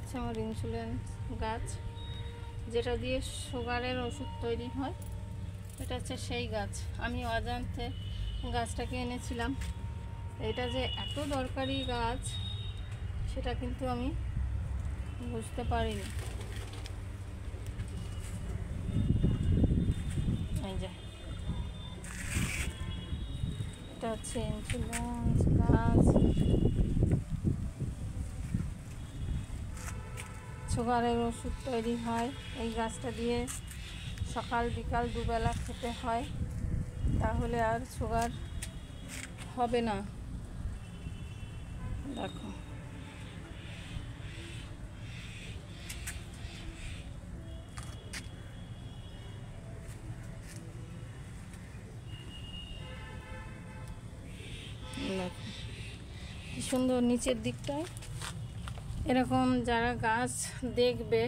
হচ্ছে আমার ইনসুলিন গাছ, যেটা দিয়ে সুগারের ওষুধ তৈরি হয়। এটা হচ্ছে সেই গাছ। আমি অজান্তে গাছটাকে এনেছিলাম। এটা যে এত দরকারি গাছ সেটা কিন্তু আমি বুঝতে পারিনি। এই যে এটা হচ্ছে ইনসুলিন গাছ, সুগারের ওষুধ তৈরি হয়। এই গাছটা দিয়ে সকাল বিকাল দুবেলা খেতে হয়, তাহলে আর সুগার হবে না। দেখো কি সুন্দর নিচের দিকটায় এরকম। যারা গাছ দেখবে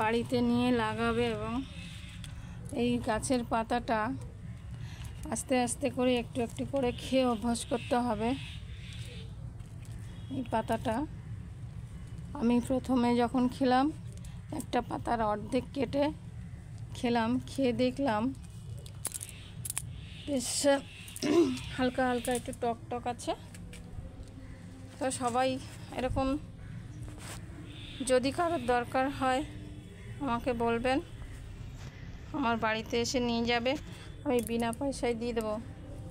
বাড়িতে নিয়ে লাগাবে, এবং এই গাছের পাতাটা আস্তে আস্তে করে একটু একটু করে খেয়ে অভ্যাস করতে হবে। এই পাতাটা আমি প্রথমে যখন খেলাম, একটা পাতার অর্ধেক কেটে খেলাম, খেয়ে দেখলাম বেশ হালকা হালকা একটু টক টক আছে। তো সবাই এরকম যদি কারোর দরকার হয় আমাকে বলবেন, আমার বাড়িতে এসে নিয়ে যাবে, আমি বিনা পয়সায় দিয়ে দেবো।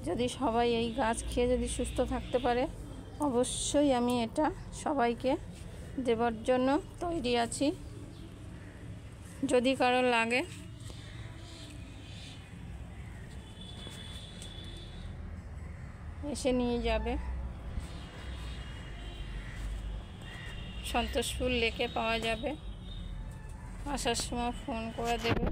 যদি সবাই এই গাছ খেয়ে যদি সুস্থ থাকতে পারে, অবশ্যই আমি এটা সবাইকে দেবার জন্য তৈরি আছি। যদি কারো লাগে এসে নিয়ে যাবে। সন্তোষপুর লেকে পাওয়া যাবে, আসার সময় ফোন করে দেবে।